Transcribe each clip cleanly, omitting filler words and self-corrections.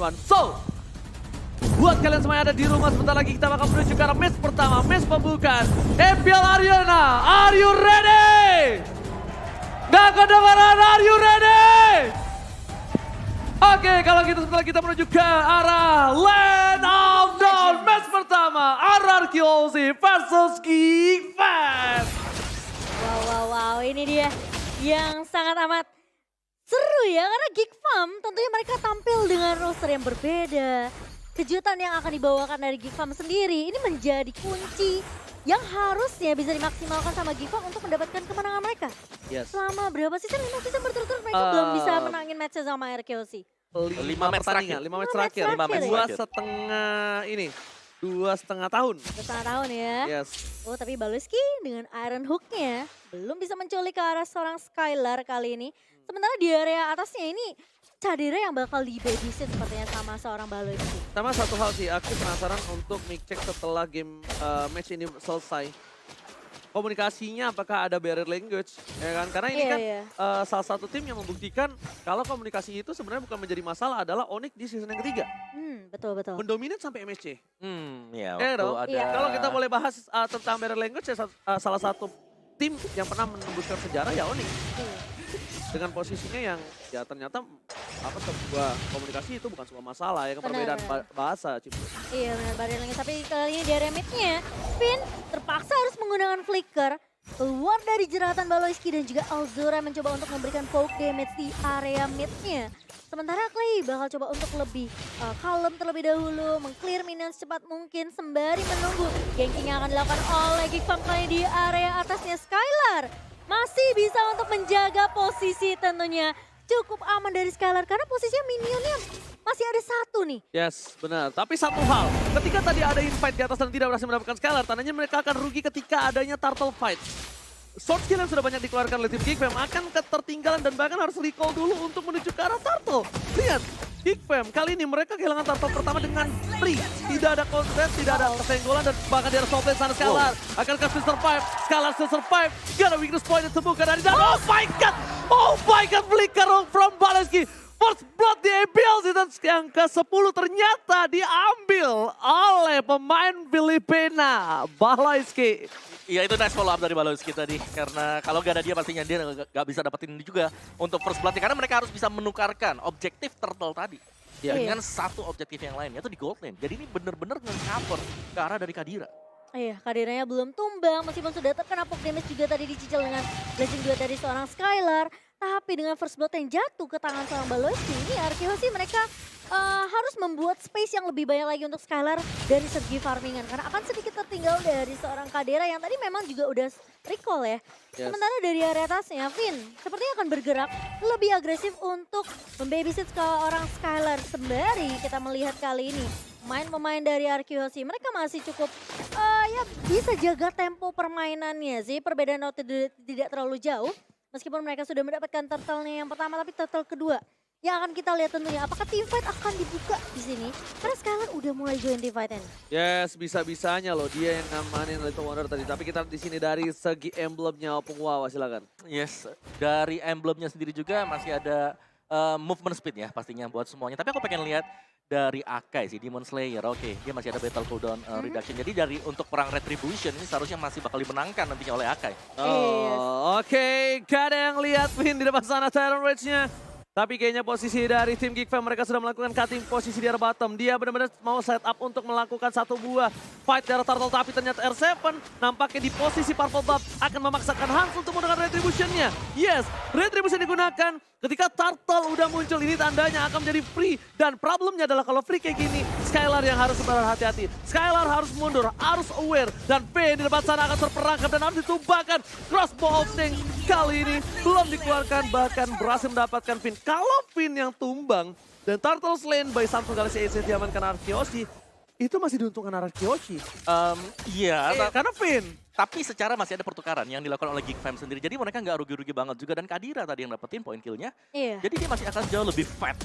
1-1. So, buat kalian semua yang ada di rumah, sebentar lagi kita bakal menuju ke arah match pertama, match pembukaan MPL Arena. Are you ready? Nggak kedengeran, are you ready? Oke, kalau gitu setelah kita menuju ke arah Land of Dawn, match pertama RRQ Aussie versus Geek Fam. Wow, ini dia yang sangat amat seru ya, karena Geek Fam tentunya mereka tampil dengan roster yang berbeda. Kejutan yang akan dibawakan dari Geek Fam sendiri ini menjadi kunci yang harusnya bisa dimaksimalkan sama Geek Fam untuk mendapatkan kemenangan mereka. Yes. Selama berapa season? 5 season berturut-turut mereka belum bisa menangin match sama RKOC. 5 match terakhir. 5 match terakhir. 5 match Dua setengah tahun. 2,5 tahun ya. Yes. Oh, tapi Baloyski dengan Iron Hook-nya belum bisa menculik ke arah seorang Skylar kali ini. Sementara di area atasnya ini Cadira yang bakal di babysit sepertinya sama seorang Baloyski. Sama satu hal sih, aku penasaran untuk mic check setelah game match ini selesai. Komunikasinya apakah ada barrier language, ya kan? Karena ini salah satu tim yang membuktikan kalau komunikasi itu sebenarnya bukan menjadi masalah, adalah Onyx di season yang ketiga. Betul. Mendominat sampai MSC. Ya, Ya waktu dong? ada... Kalau kita boleh bahas tentang barrier language, ya salah satu tim yang pernah menembuskan sejarah ya Onyx. Dengan posisinya yang ya ternyata sebuah komunikasi itu bukan sebuah masalah ya, perbedaan bahasa. Iya benar, barrier language. Tapi kali ini di area mid-nya, Finn terpaksa harus menggunakan flicker. Keluar dari jeratan Baloyski dan juga Alzora mencoba untuk memberikan poke damage di area mid-nya. Sementara Clay bakal coba untuk lebih kalem terlebih dahulu, meng-clear minion secepat mungkin sembari menunggu ganking yang akan dilakukan oleh Geek Fam kali di area atasnya. Skylar masih bisa untuk menjaga posisi, tentunya cukup aman dari Skylar karena posisinya minionnya masih ada satu nih. Yes, benar. Tapi satu hal, ketika tadi ada invite di atas dan tidak berhasil mendapatkan Skylar, tandanya mereka akan rugi ketika adanya turtle fight. Sword skill yang sudah banyak dikeluarkan oleh tim Geek Fam akan ketertinggalan dan bahkan harus recall dulu untuk menuju ke arah turtle. Lihat, Geek Fam kali ini mereka kehilangan turtle pertama dengan free. Tidak ada konsep, tidak ada kesenggolan, dan bahkan di arah softplay sana Skylar akan still survive. Skylar still survive. Gak ada weakness point ditemukan dari dalam. Oh my god, flicker from Baloyski. First blood di MPL season yang ke-10 ternyata diambil oleh pemain Filipina, Baloyski. Iya, itu nice follow up dari Baloyski tadi. Karena kalau gak ada dia pastinya dia gak bisa dapetin ini juga untuk first blood. Karena mereka harus bisa menukarkan objektif turtle tadi dengan satu objektif yang lain, yaitu di gold lane. Jadi ini bener-bener nge-cover ke arah dari Kadira. Iya, Kadiranya belum tumbang meskipun sudah terkena poke damage juga tadi dicicil dengan blessing juga dari seorang Skylar. Tapi dengan first blood yang jatuh ke tangan seorang Baloyski, ini RKOC mereka harus membuat space yang lebih banyak lagi untuk Skylar dari segi farmingan. Karena akan sedikit tertinggal dari seorang Kadira yang tadi memang juga udah recall ya. Sementara dari area atasnya, Finn sepertinya akan bergerak lebih agresif untuk membabysit ke orang Skylar. Sembari kita melihat kali ini pemain dari RKOC mereka masih cukup ya bisa jaga tempo permainannya sih. Perbedaan tidak terlalu jauh. Meskipun mereka sudah mendapatkan turtle-nya yang pertama, tapi turtle kedua yang akan kita lihat tentunya apakah teamfight akan dibuka di sini. Karena sekarang udah mulai join teamfight ini. Yes, bisa-bisanya loh dia yang ngamanin Little Wonder tadi. Tapi kita di sini dari segi emblemnya Opung Wawa, silakan. Yes, dari emblemnya sendiri juga masih ada movement speed ya pastinya buat semuanya. Tapi aku pengen lihat dari Akai sih, Demon Slayer. Oke, dia masih ada battle cooldown reduction. Jadi dari untuk perang Retribution ini seharusnya masih bakal dimenangkan nantinya oleh Akai. Oke, gak ada yang lihat Pin di depan sana Tyrant Rage-nya. Tapi kayaknya posisi dari tim Geek Fam mereka sudah melakukan cutting posisi di arah bottom. Dia benar-benar mau set up untuk melakukan satu buah fight di arah turtle, tapi ternyata R7 nampaknya di posisi purple buff akan memaksakan Hans untuk menggunakan retribution-nya. Yes, retribution digunakan ketika turtle udah muncul, ini tandanya akan menjadi free. Dan problemnya adalah kalau free kayak gini, Skylar yang harus berhati-hati. Skylar harus mundur, harus aware. Dan P di depan sana akan terperangkap dan harus ditumbangkan. Crossbow opening kali ini belum dikeluarkan, bahkan berhasil mendapatkan pin. Kalau pin yang tumbang dan turtle slain by Samsung Galaxy A7 diamankan RKOC, itu masih diuntungkan RKOC. Iya, karena pin. Tapi secara masih ada pertukaran yang dilakukan oleh Geek Fam sendiri. Jadi mereka nggak rugi-rugi banget juga. Dan Kadira tadi yang dapetin poin kill-nya. Jadi dia masih akan jauh lebih fat.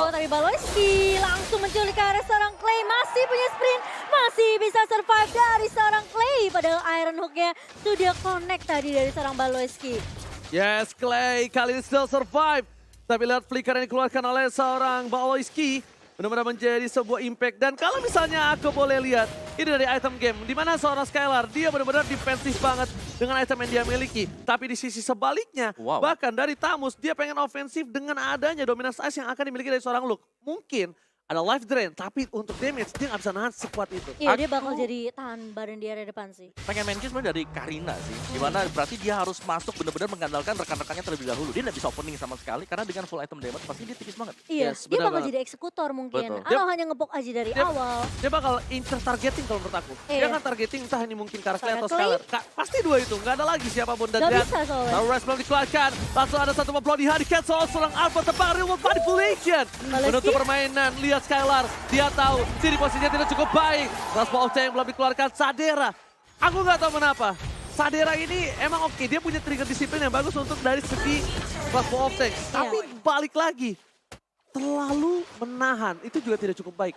Tapi Baloyski langsung menculik ke arah seorang Clay. Masih punya sprint. Masih bisa survive dari seorang Clay. Padahal Iron Hook-nya sudah connect tadi dari seorang Baloyski. Yes, Clay kali ini still survive. Tapi lihat flicker yang dikeluarkan oleh seorang Baloyski. benar-benar menjadi sebuah impact. Dan kalau misalnya aku boleh lihat, ini dari item game, di mana seorang Skylar, dia benar-benar defensif banget dengan item yang dia miliki. Tapi di sisi sebaliknya, Wow. bahkan dari Tamus, dia pengen ofensif dengan adanya dominance ice yang akan dimiliki dari seorang Luke. Mungkin ada life drain, tapi untuk damage dia nggak bisa nahan sekuat itu. Iya, dia bakal Aku- jadi tahan badan di area depan sih. Pengen mention sebenarnya dari Karina sih. Dimana berarti dia harus masuk benar-benar mengandalkan rekan-rekannya terlebih dahulu. Dia nggak bisa opening sama sekali karena dengan full item damage pasti dia tipis banget. Iya, Yes, dia benar bakal banget. jadi eksekutor mungkin. Betul. Atau hanya ngepok aja dari Dia- awal. Dia bakal incer targeting kalau menurut aku. Dia Iya. akan targeting entah ini mungkin Karasle atau Karasle. Skylar. Pasti dua itu, nggak ada lagi siapapun. Dan Gak lihat, bisa soalnya. Lalu Res belum dikeluarkan. Langsung ada satu memplodihan di cancel seorang Alpha tebang real world manipulation. Baleski. Menutup permainan, lihat Skylar. Dia tahu sini posisinya tidak cukup baik. Raspa of yang belum dikeluarkan. Sadera. Aku nggak tahu kenapa. Sadera ini emang oke, dia punya trigger disiplin yang bagus untuk dari segi Raspa of Tank. Tapi balik lagi, terlalu menahan. Itu juga tidak cukup baik.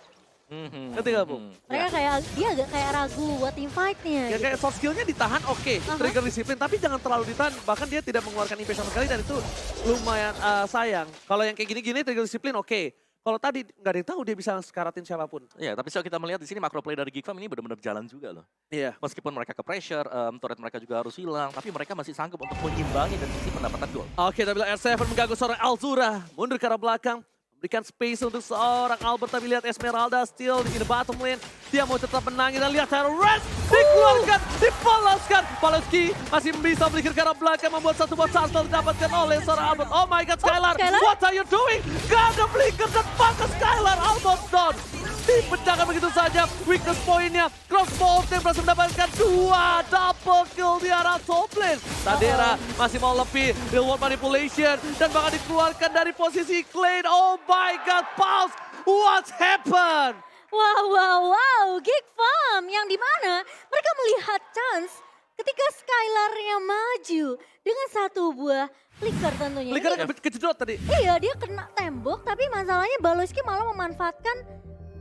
Ngerti nggak, Bu? Mereka kayak, dia agak kayak ragu buat team fight-nya. Ya gitu. kayak soft skillnya ditahan oke, Aha. trigger disiplin, tapi jangan terlalu ditahan, bahkan dia tidak mengeluarkan impact sama sekali dan itu lumayan sayang. Kalau yang kayak gini-gini trigger disiplin oke. Kalau tadi nggak ada yang tahu dia bisa skaratin siapapun. Ya, tapi kalau kita melihat di sini macro play dari Geek Farm ini benar-benar jalan juga loh. Iya. Meskipun mereka ke pressure, turret mereka juga harus hilang, tapi mereka masih sanggup untuk mengimbangi dari sisi pendapatan gol. Oke, tapi R7 mengganggu seorang Alzura, mundur ke arah belakang. Berikan space untuk seorang Albert, tapi lihat Esmeralda still in the bottom lane. Dia mau tetap menangin dan lihat Terrorist dikeluarkan, dipoloskan. Paleski masih bisa berikan ke arah belakang, membuat satu buah turtle didapatkan oleh seorang Albert. Oh my god, Skylar, Skylar? what are you doing? Gak ada blinker dan pakai Skylar, almost done. Dipecahkan begitu saja, weakness point-nya. Crossbow yang berhasil mendapatkan dua double kill di arah top lane. Sadera masih mau lebih, real world manipulation. Dan bahkan dikeluarkan dari posisi Clay. Oh my god, Pulse, what happened? Wow, Geek Farm yang dimana mereka melihat chance ketika Skylar-nya maju dengan satu buah flicker tentunya. Ini- Flickernya kejedot tadi. Iya, dia kena tembok, tapi masalahnya Baloski malah memanfaatkan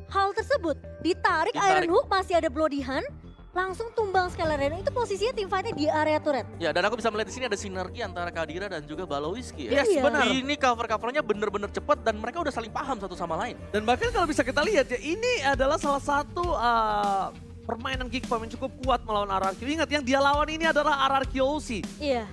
hal tersebut. Ditarik Ditarik. Iron Hook, masih ada Bloody Hand, langsung tumbang Skylar. Dan itu posisinya tim fight-nya di area turret. Ya, dan aku bisa melihat di sini ada sinergi antara Kadira dan juga Balowiski ya. Yes, Iya. benar. Ini cover-covernya bener-bener cepat dan mereka udah saling paham satu sama lain. Dan bahkan kalau bisa kita lihat ya, ini adalah salah satu permainan Geek Farm yang cukup kuat melawan RRQ. Ingat, yang dia lawan ini adalah RRQ OC. Iya.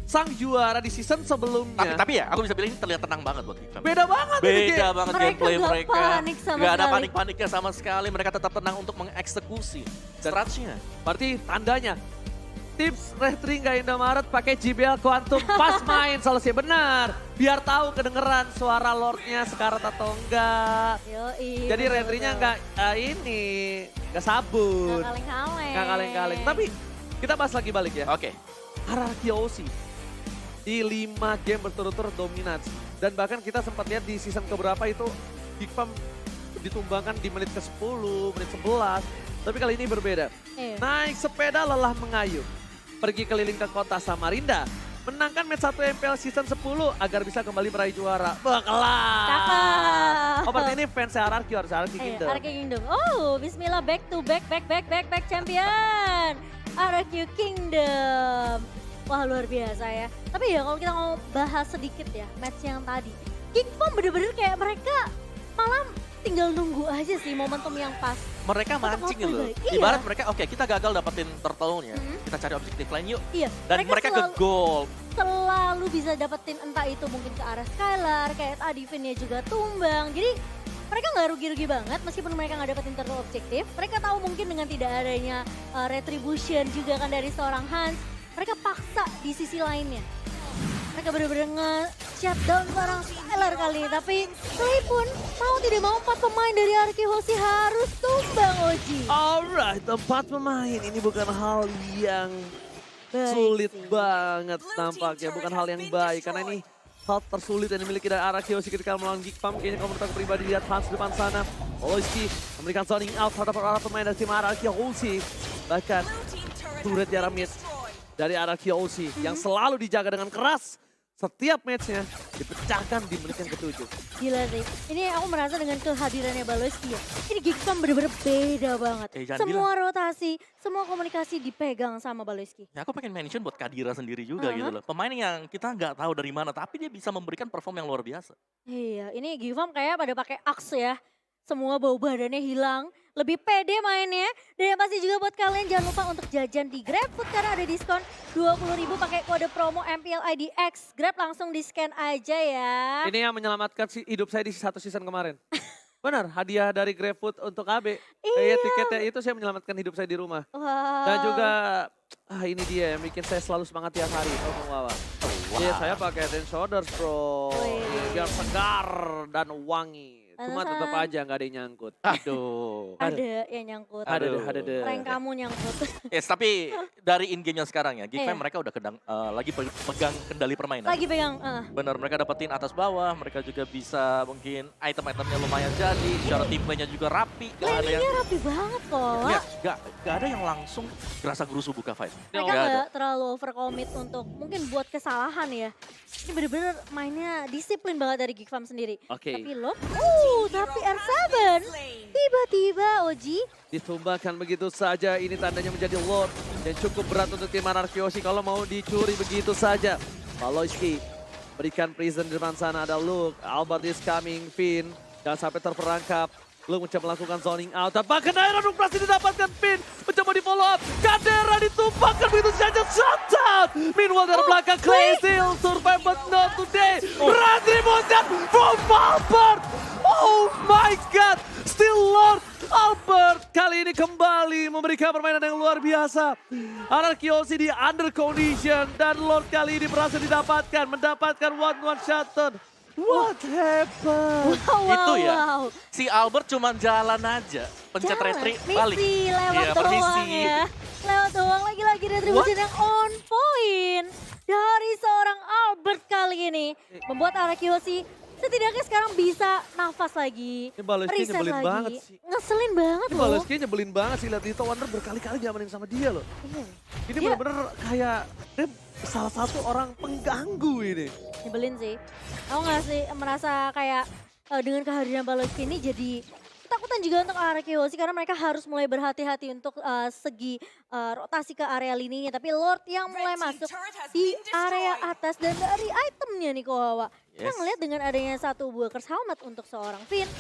Sang juara di season sebelumnya. Tapi ya, aku bisa bilang ini terlihat tenang banget buat Geek Farm. Beda banget ini Beda game. banget Mereka gameplay nggak mereka. panik sama Nggak ada sekali. panik-paniknya sama sekali. Mereka tetap tenang untuk mengeksekusi stratnya. Berarti tandanya tips Retri nggak Indomaret pakai JBL Quantum pas main selesai benar. Biar tahu kedengeran suara Lordnya sekarat atau enggak. Yoi. Jadi betul, Retrinya betul. nggak nggak sabun, Nggak kaleng-kaleng. nggak kaleng-kaleng. Tapi kita bahas lagi balik ya. Oke. RRQ OC di 5 game berturut-turut dominasi. Dan bahkan kita sempat lihat di season keberapa itu Geek Farm ditumbangkan di menit ke-10, menit 11. Tapi kali ini berbeda. Iya. Naik sepeda lelah mengayuh. Pergi keliling ke kota Samarinda. Menangkan match 1 MPL season 10 agar bisa kembali meraih juara. Wah, kelar. Cakep. Oh, berarti ini fans RRQ, harus RRQ Ayo, Kingdom. RRQ Kingdom. Oh, bismillah, back to back champion. RRQ Kingdom. Wah, luar biasa ya. Tapi ya kalau kita mau bahas sedikit ya match yang tadi. Geek Farm bener-bener kayak mereka malah tinggal nunggu aja sih momentum yang pas. Mereka Untuk mancing outplay gitu. balik. Iya. Ibarat mereka, oke kita gagal dapetin turtle-nya. Kita cari objektif lain yuk. Iya, Dan mereka ke goal. selalu bisa dapetin entah itu mungkin ke arah Skylar, kayak tadi Vinnya juga tumbang. Jadi mereka nggak rugi-rugi banget meskipun mereka nggak dapetin turtle objektif. Mereka tahu mungkin dengan tidak adanya retribution juga kan dari seorang Hans, mereka paksa di sisi lainnya. Mereka benar-benar nge-shutdown seorang Skylar kali ini. Tapi Clay pun mau tidak mau 4 pemain dari RRQ Hoshi harus tumbang, Oji. Alright, 4 pemain. Ini bukan hal yang Baik sulit sih. banget tampaknya. Bukan hal yang baik. Karena ini hal tersulit yang dimiliki dari RRQ OC ketika melawan Geek Farm. Kayaknya kalau menurut aku pribadi lihat Hans depan sana. Oloski memberikan zoning out terhadap para pemain dari tim RRQ OC. Bahkan turret di arah mid dari RRQ OC yang selalu dijaga dengan keras. Setiap matchnya dipecahkan di menit yang ke-7. Gila sih. Ini aku merasa dengan kehadirannya Baloski ya. Ini Geek Farm bener-bener beda banget. Jangan Semua rotasi, semua komunikasi dipegang sama Baloski. Ya aku pengen mention buat Kadira sendiri juga gitu loh. Pemain yang kita nggak tahu dari mana, tapi dia bisa memberikan perform yang luar biasa. Iya, ini Geek Farm kayak pada pakai axe ya. semua bau badannya hilang, lebih pede mainnya. Dan yang pasti juga buat kalian jangan lupa untuk jajan di GrabFood karena ada diskon 20.000 pakai kode promo MPLIDX. Grab langsung di-scan aja ya. Ini yang menyelamatkan hidup saya di satu season kemarin. Benar, hadiah dari GrabFood untuk AB. Iya. Tiketnya itu saya menyelamatkan hidup saya di rumah. Wow. Dan juga, ini dia yang bikin saya selalu semangat tiap hari. Oh, Bang Wawa. Iya, saya pakai Head and Shoulders, bro. Wih. Biar segar dan wangi. Cuma tetap Pantesan. aja nggak ada yang nyangkut. Aduh. Ada yang nyangkut. Ada deh. Rank kamu nyangkut. Yes, tapi dari in-game-nya sekarang ya, Geekfam Iya. mereka udah lagi pegang kendali permainan. Lagi pegang. Bener, mereka dapetin atas bawah, mereka juga bisa mungkin item-itemnya lumayan jadi, secara team play-nya juga rapi, gak ada yang... Planningnya rapi banget kok. Ya, gak ada yang langsung gerasa gerusu buka fight. Mereka Gak ada. nggak terlalu overcommit untuk mungkin buat kesalahan ya. Ini bener-bener mainnya disiplin banget dari Geekfam sendiri. Oke. Tapi lo, tapi R7 tiba-tiba Oji. Ditumbangkan begitu saja, ini tandanya menjadi Lord. Dan cukup berat untuk tim Anarkyoshi kalau mau dicuri begitu saja. Paloyski berikan prison di depan sana, ada Luke. Albert is coming, Finn. Jangan sampai terperangkap. Luke mencoba melakukan zoning out. Dan bahkan Iron Rook berhasil didapatkan Finn. Mencoba di follow up. Kadera ditumpahkan begitu saja. Shutdown. Meanwhile dari belakang Clay still survive but not today. Retribution from Albert. Oh my god. Still Lord Albert kali ini kembali memberikan permainan yang luar biasa. Anarkyoshi di under condition dan Lord kali ini berhasil mendapatkan one shutdown. What happened? Itu ya. Wow. Si Albert cuma jalan aja, pencet Jalan. retri, balik. Misi lewat Iya, doang permisi. ya. Lewat doang lagi-lagi retribution yang on point. Dari seorang Albert kali ini. Membuat Anarkyoshi setidaknya sekarang bisa nafas lagi. Ini Baloyski reset nyebelin lagi. banget sih. Ngeselin banget Ini loh. Baloyski nyebelin banget sih, lihat Dito Wonder berkali-kali diamanin sama dia loh. Iya. Ini Dia- bener-bener kayak dia salah satu orang pengganggu ini. Nyebelin sih. Aku nggak sih merasa kayak dengan kehadiran Baloyski ini jadi ketakutan juga untuk Anarkyoshi karena mereka harus mulai berhati-hati untuk segi rotasi ke area lininya. Tapi Lord yang mulai masuk di area atas dan dari itemnya nih Kowawa. Kita Yes. ngeliat dengan adanya satu buah curse helmet untuk seorang Finn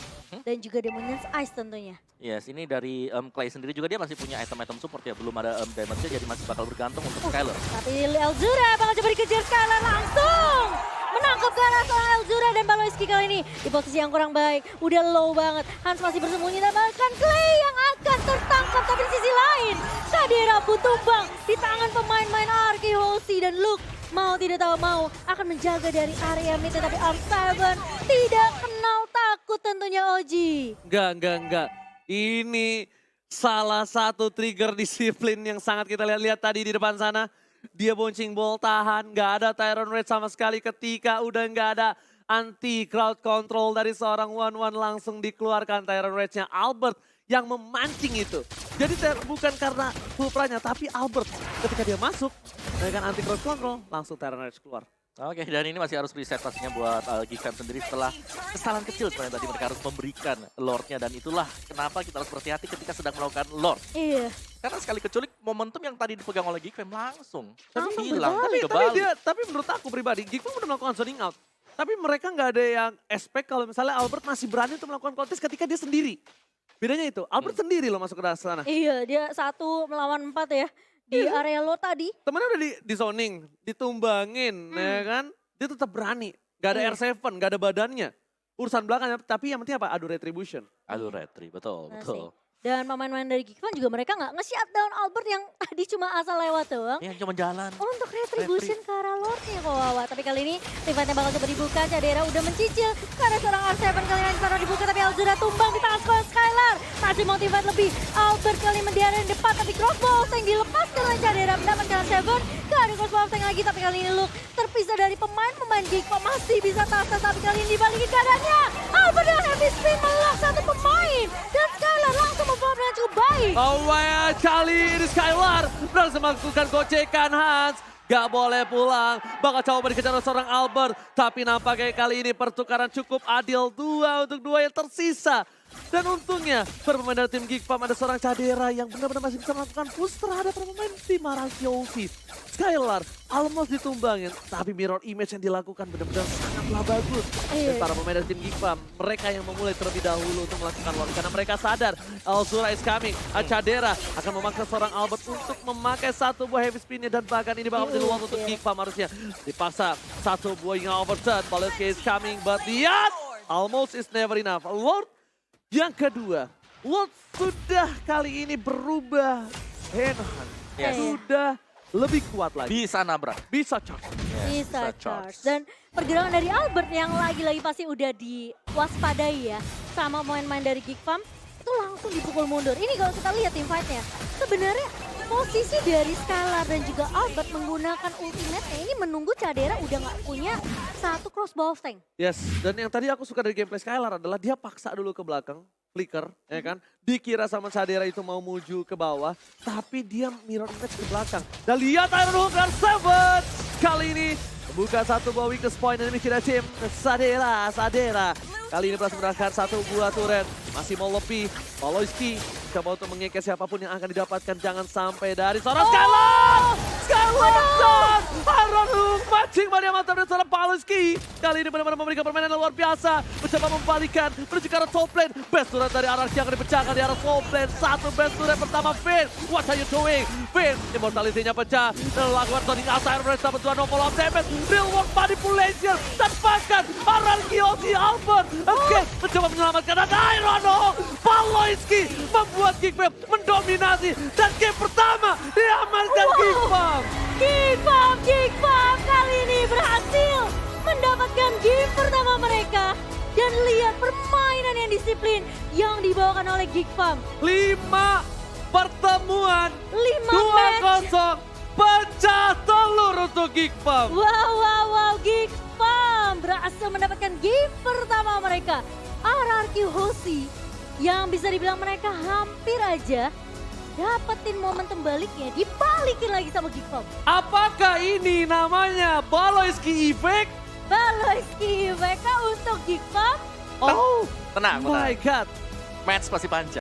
dan juga Demon's Ice tentunya. Yes, ini dari Clay sendiri juga dia masih punya item-item support ya, belum ada damage-nya jadi masih bakal bergantung untuk Skyler. Tapi Elzura bakal coba dikejar Skylar langsung. Menangkap ke arah seorang Elzura dan Baloyski kali ini di posisi yang kurang baik. Udah low banget. Hans masih bersembunyi dan bahkan Clay yang akan tertangkap. Tapi di sisi lain, Kadera pun tumbang di tangan pemain-main Anarkyoshi dan Luke. Mau tidak tahu mau akan menjaga dari area mid. Tapi R7 tidak kenal takut tentunya Oji. Enggak. Ini salah satu trigger disiplin yang sangat kita lihat tadi di depan sana. Dia bouncing ball tahan, nggak ada Tyrant Rage sama sekali ketika udah nggak ada anti crowd control dari seorang one-one langsung dikeluarkan Tyrant Rage-nya Albert yang memancing itu. Jadi bukan karena full pranya, tapi Albert ketika dia masuk dengan anti crowd control langsung Tyrant Rage keluar. Oke, dan ini masih harus reset pastinya buat Geekfam sendiri setelah kesalahan kecil sebenarnya tadi mereka harus memberikan Lord-nya. Dan itulah kenapa kita harus berhati-hati ketika sedang melakukan Lord. Iya. Karena sekali keculik momentum yang tadi dipegang oleh Geekfam langsung Langsung hilang, berbalik. Tapi menurut aku pribadi, Geekfam udah melakukan zoning out. Tapi mereka nggak ada yang expect kalau misalnya Albert masih berani untuk melakukan kontes ketika dia sendiri. Bedanya itu, Albert sendiri loh masuk ke dalam sana. Iya, dia 1 melawan 4 ya. Di area lo tadi. Temennya udah di zoning, ditumbangin, ya kan? Dia tetap berani. Gak ada Iya. R7, gak ada badannya. Urusan belakangnya, tapi yang penting apa? Adu retribution. Aduh, retri, betul, Nah betul. Dan pemain-pemain dari Geekfam juga mereka nggak nge-shutdown Albert yang tadi cuma asal lewat doang. Ini cuma jalan. Untuk retribution ke arah Lordnya kok Wawa. Tapi kali ini eventnya bakal coba dibuka. Cadera udah mencicil. Karena seorang R7 kali ini baru dibuka. Tapi Elzura tumbang di tangan sekolah Skylar. Masih motivat lebih. Albert kali ini mendiara di depan. Tapi crossbow yang dilepaskan oleh Cadera. Mendapatkan Seven. Gak ada crossbow yang lagi. Tapi kali ini Luke terpisah dari pemain-pemain Geekfam. Masih bisa tas-tas. Tapi kali ini dibalikin keadaannya. Albert dengan heavy spin melak satu pemain. Dan Skylar langsung memperoleh dengan cukup baik. Oh my, kali ini Skylar berhasil melakukan gocekan Hans. Gak boleh pulang, bakal coba dikejar oleh seorang Albert. Tapi nampaknya kali ini pertukaran cukup adil, 2 untuk 2 yang tersisa. Dan untungnya berpemain dari tim Geekfam ada seorang Cadera yang benar-benar masih bisa melakukan push terhadap pemain tim Anarkyoshi. Skylar almost ditumbangin, tapi mirror image yang dilakukan benar-benar sangatlah bagus. Dan Iya. para pemain dari tim Gigfam, mereka yang memulai terlebih dahulu untuk melakukan launch. Karena mereka sadar, Alzura is coming. Chadera akan memaksa seorang Albert untuk memakai satu buah heavy spinnya. Dan bahkan ini bakal menjadi waktu untuk Gigfam harusnya. Dipaksa satu buah yang overturn. Baloski is coming, but lihat! Almost is never enough. Lord yang kedua, Lord sudah kali ini berubah hand-hand. Yes. Sudah lebih kuat lagi. Bisa nabrak. Bisa charge. Yes, Bisa charge. Dan pergerakan dari Albert yang lagi-lagi pasti udah diwaspadai ya sama main-main dari Gigfam itu langsung dipukul mundur. Ini kalau kita lihat tim fight-nya, sebenarnya posisi dari Skylar dan juga Albert menggunakan ultimate-nya ini menunggu Chadera udah nggak punya satu crossbow tank. Yes, dan yang tadi aku suka dari gameplay Skylar adalah dia paksa dulu ke belakang, flicker, ya kan? Dikira sama Chadera itu mau muju ke bawah, tapi dia mirror image ke belakang. Dan lihat Iron Hook dan Seven! Kali ini membuka satu buah weakest point dan demi tim Sadera. Kali ini berhasil mendapatkan satu buah turret. Masih mau lebih, Poloiski coba untuk mengekes siapapun yang akan didapatkan. Jangan sampai dari seorang Skylar! Skylar dan Iron Hook mancing mania mantap dari seorang Poloiski. Kali ini benar-benar memberikan permainan yang luar biasa. Mencoba membalikan menuju ke arah top lane. Best turret dari Anarchy akan dipecahkan di arah top lane. Satu best turret pertama Finn. What are you doing? Finn, immortality-nya pecah. Dan lakukan Sonic outside race dapat 2 no follow up damage. Real world manipulation. Dan bahkan Anarchy Ozzy Albert. Oke, mencoba menyelamatkan dan Iron Hook. Poloiski membuat Gigfam mendominasi. Dan game pertama diamankan Gigfam. Gigfam kali ini berhasil mendapatkan game pertama mereka. Dan lihat permainan yang disiplin yang dibawakan oleh Gigfam. 5 pertemuan, 5 match. 2-0, pecah telur untuk Gigfam. Wow, Gigfam berhasil mendapatkan game pertama mereka. RRQ Hoshi yang bisa dibilang mereka hampir aja dapetin momentum baliknya, dibalikin lagi sama Gigfam. Apakah ini namanya Baloiski Effect? Baloiski mereka untuk Gigfam. Oh Tenang, my tenang. god. Match pasti panjang.